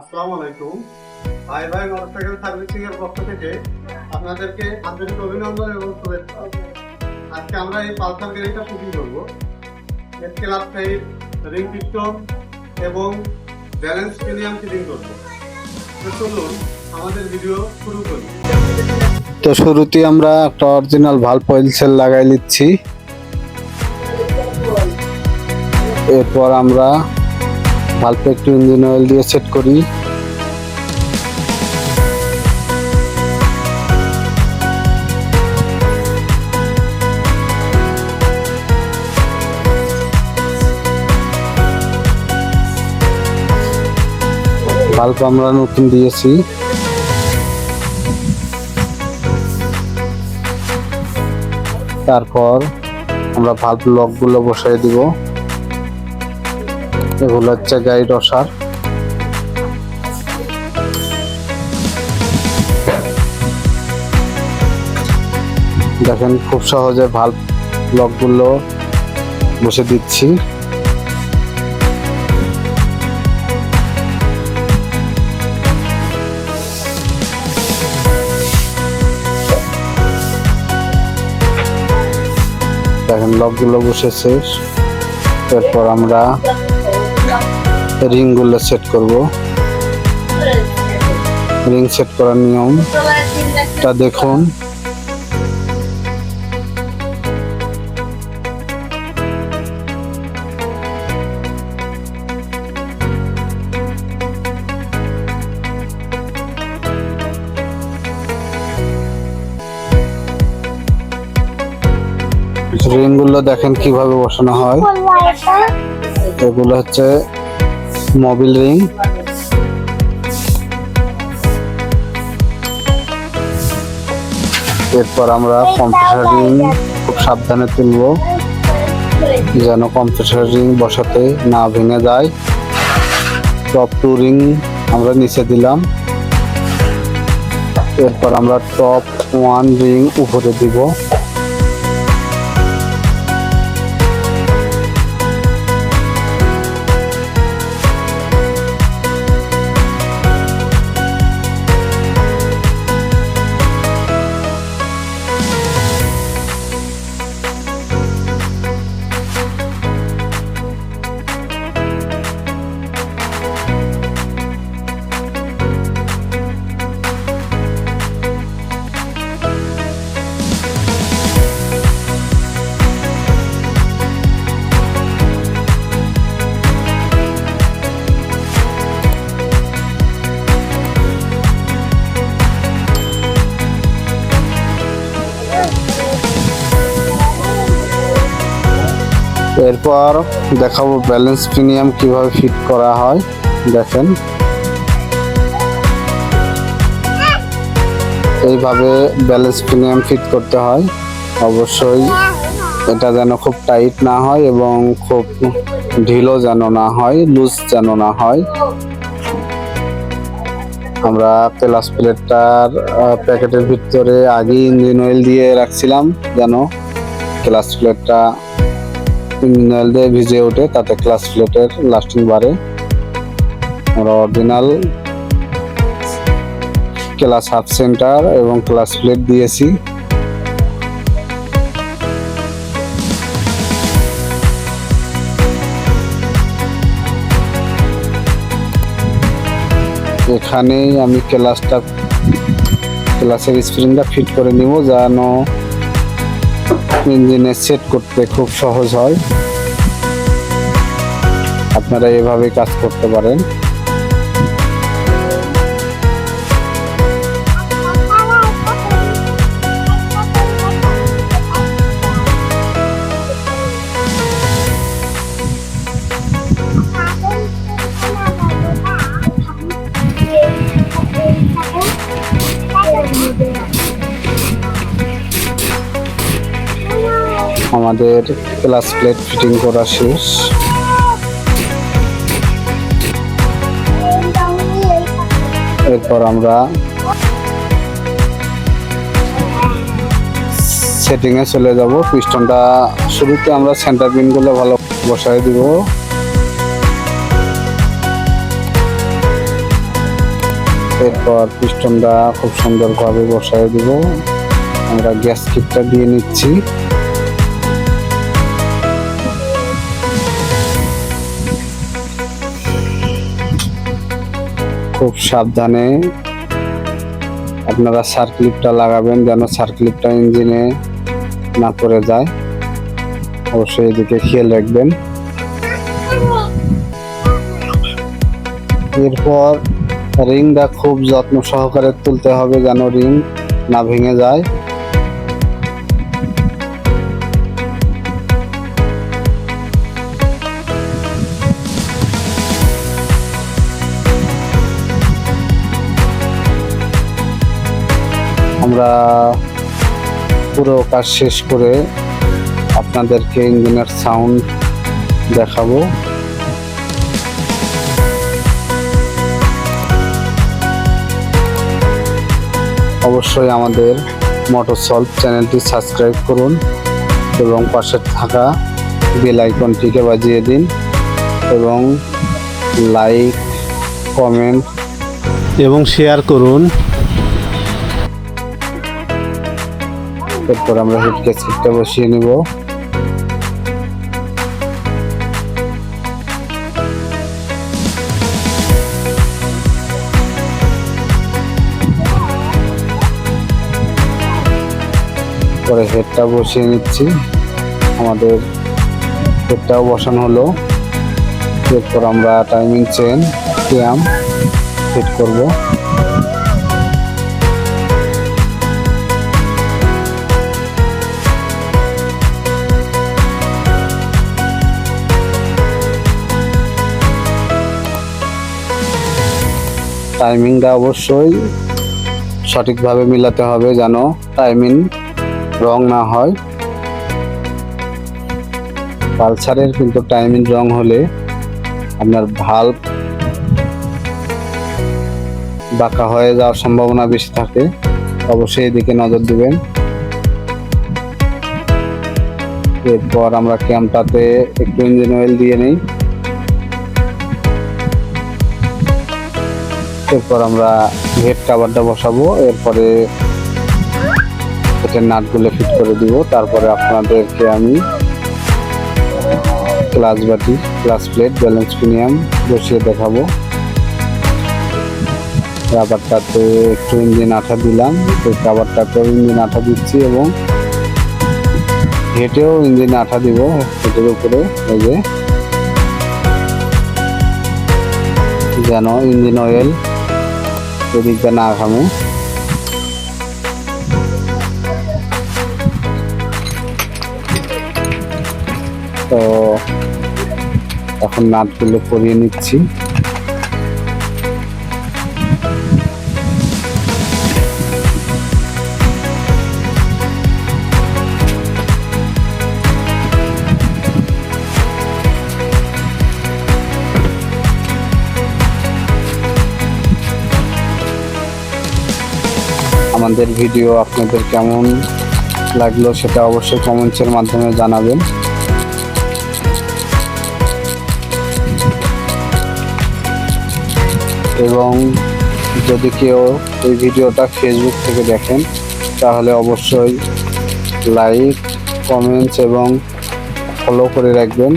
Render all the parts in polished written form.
আসসালামু আলাইকুম। ভাই ভাই মোটরসাইকেল সার্ভিসিং এর পক্ষ থেকে আপনাদেরকে আন্তরিক অভিনন্দন এবং শুভেচ্ছা। আজকে আমরা এই পালসার গাড়িটা শুটিং করবো। এর ক্লাস সাইড, রিং পিস্টন এবং ব্যালেন্স প্রিমিয়াম ফিটিং করবো। তো চলুন আমাদের ভিডিও শুরু করি। তো শুরুতেই আমরা একটা অরিজিনাল ভালভ অয়েল সেল লাগাই নিচ্ছি। এরপর আমরা ভালভে একটু ইঞ্জিন অয়েল দিয়ে সেট করি। ভালভ আমরা নতুন দিয়েছি। তারপর আমরা ভালভ লকগুলো বসাই দিব। এগুলো হচ্ছে গাইড ওয়াশার। দেখেন খুব সহজে ভালভ লকগুলো বসে দিচ্ছি। দেখেন লকগুলো বসেছে। এরপর আমরা রিং গুলো সেট করব। রিং সেট করার নিয়মটা দেখুন। রিং গুলো দেখেন কিভাবে বসানো হয়। এগুলো হচ্ছে মোবিল রিং। এরপর আমরা কম্প্রেসার রিং খুব সাবধানে তুলব, যেন কম্প্রেসার রিং বসাতে না ভেঙে যায়। টপ টু রিং আমরা নিচে দিলাম। এরপর আমরা টপ ওয়ান রিং উপরে দিব। এরপর দেখাবো ব্যালেন্স প্রিমিয়াম কিভাবে ফিট করা হয়। দেখেন এইভাবে ব্যালেন্স প্রিমিয়াম ফিট করতে হয়। অবশ্যই এটা যেন খুব টাইট না হয় এবং খুব ঢিলও যেন না হয়, লুজ যেন না হয়। আমরা ক্লাচ প্লেটটার প্যাকেটের ভিতরে আগে ইঞ্জিন অয়েল দিয়ে রাখছিলাম, যেন ক্লাচ প্লেটটা ইঞ্জিন অয়েল দিয়ে ভিজে ওঠে, তাতে ক্লাচ প্লেটের লাস্টিং বাড়ে। আমরা অরিজিনাল ক্লাচ হাফ সেন্টার এবং ক্লাচ প্লেট দিয়েছি। এখানেই আমি ক্লাচের স্প্রিংটা ফিট করে নিব, যেন ইঞ্জিনে সেট করতে খুব সহজ হয়। আপনারা এভাবে কাজ করতে পারেন। আমাদের ক্লাচ প্লেট ফিটিং করা শেষ। এরপর আমরা সেটিং এ চলে যাব। পিস্টনটা শুরুতে আমরা সেন্টার পিন গুলো ভালো বসাই দিব। এরপর পিস্টনটা খুব সুন্দরভাবে বসায় দিব। আমরা গ্যাস কিটটা দিয়ে নিচ্ছি। খুব সাবধানে আপনারা সার্কিটটা লাগাবেন, যেন সার্কিটটা ইঞ্জিনে না পড়ে যায়। অবশ্যই এদিকে খেয়াল রাখবেন। এরপর রিংটা খুব যত্ন সহকারে তুলতে হবে, যেন রিং না ভেঙে যায়। আমরা পুরো কাজ শেষ করে আপনাদেরকে ইঞ্জিনের সাউন্ড দেখাবো। অবশ্যই আমাদের মোটর সলভ চ্যানেলটি সাবস্ক্রাইব করুন এবং পাশে থাকা বেল আইকনটিকে বাজিয়ে দিন এবং লাইক, কমেন্ট এবং শেয়ার করুন। এরপর আমরা হিট গ্যাসকেটটা বসিয়ে নিব। পরে হেডটা বসিয়ে নিচ্ছি। আমাদের হেডটাও বসানো হলো। এরপর আমরা টাইমিং চেন ক্যাম ফিট করব। টাইমিংটা অবশ্যই সঠিকভাবে মিলাতে হবে, যেন টাইমিং রং না হয়। পালসারের কিন্তু টাইমিং রং হলে আপনার ভাল্ব বাঁকা হয়ে যাওয়ার সম্ভাবনা বেশি থাকে। অবশ্যই এদিকে নজর দিবেন। এরপর আমরা ক্যামটাতে একটু ইঞ্জিন অয়েল দিয়ে নিই। এরপর আমরা হেড কভারটা বসাবো। এরপরে এটার নাটগুলো ফিট করে দিব। তারপরে আপনাদেরকে আমি ক্লাচ বাটি, ক্লাচ প্লেট, ব্যালেন্স পিনিয়াম বসিয়ে দেখাবো। রাবারটাতে একটু ইঞ্জিন আঠা দিলাম, এই কাভারটাতেও ইঞ্জিন আঠা দিচ্ছি এবং হেঁটেও ইঞ্জিন আঠা দিব। হেঁটের উপরে এই যে, যেন ইঞ্জিন অয়েল এদিকটা না ঘামে। তো এখন নাটগুলো পরিয়ে নিচ্ছি। আমাদের ভিডিও আপনাদের কেমন লাগলো সেটা অবশ্যই কমেন্টসের মাধ্যমে জানাবেন। এবং যদি কেউ এই ভিডিওটা ফেসবুক থেকে দেখেন তাহলে অবশ্যই লাইক, কমেন্টস এবং ফলো করে রাখবেন।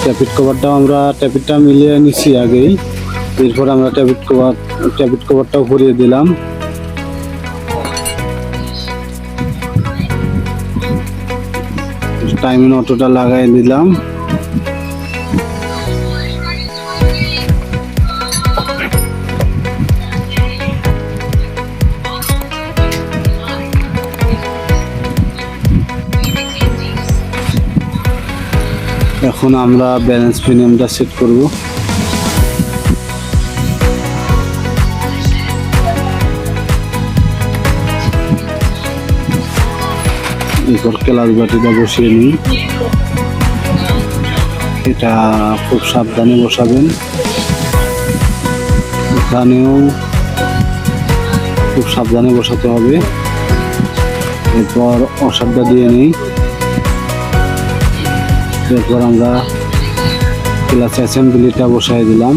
ট্যাপিট কভারটাও আমরা ট্যাপিটটা মিলিয়ে নিছি আগেই, এরপর আমরা ট্যাপিট কভারটাও ভরিয়ে দিলাম। টাইমিং অটোটা লাগাই দিলাম। এখন আমরা ব্যালেন্স প্রিমিয়ামটা সেট করব। এরপর ক্লাস বাটিটা বসিয়ে নিই। এটা খুব সাবধানে বসাবেন, এখানেও খুব সাবধানে বসাতে হবে। এরপর অসাবটা দিয়ে নিই। এরপর আমরা ক্লাস অ্যাসেম্বলিটা বসাই দিলাম।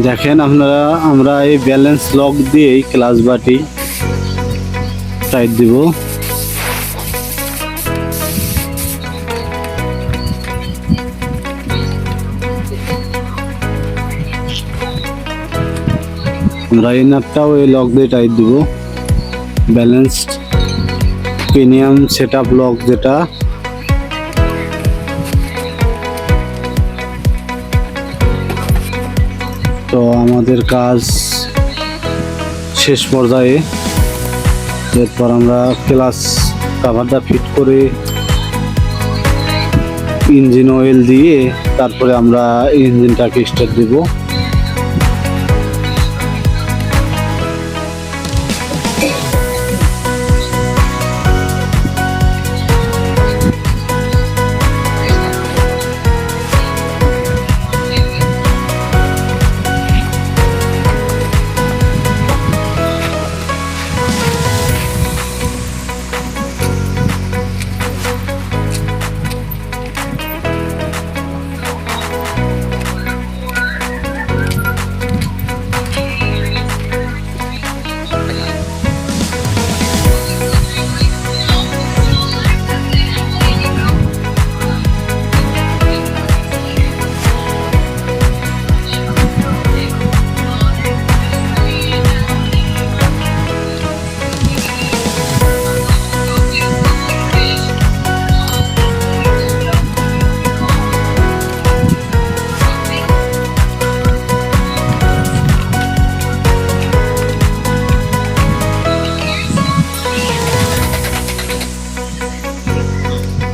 দেখেন আপনারা, আমরা এই ব্যালেন্স লক দিয়েই ক্লাস বাটি টাইট দিব। আমরা এই নাটটাও এই লক দিয়ে টাইট দিব। ব্যালেন্স প্রিমিয়াম সেটআপ লক যেটা, তো আমাদের কাজ শেষ পর্যায়ে। এরপর আমরা ক্লাস কাভারটা ফিট করে ইঞ্জিন অয়েল দিয়ে তারপরে আমরা ইঞ্জিনটাকে স্টার্ট দেব।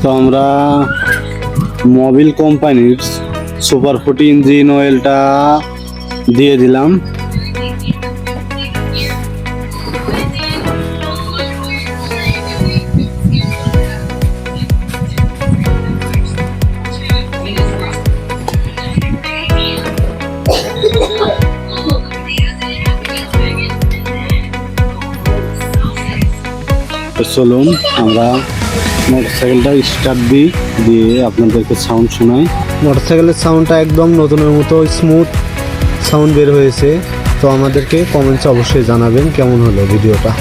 তো আমরা মোবিল কোম্পানির সুপার 40 ইঞ্জিন অয়েলটা দিয়ে দিলাম। তো চলুন আমরা মোটরসাইকেলটা স্টার্ট দিয়ে আপনাদেরকে সাউন্ড শোনাই। মোটরসাইকেলের সাউন্ডটা একদম নতুনের মতো স্মুথ সাউন্ড বের হয়েছে। তো আমাদেরকে কমেন্টসে অবশ্যই জানাবেন কেমন হলো ভিডিওটা।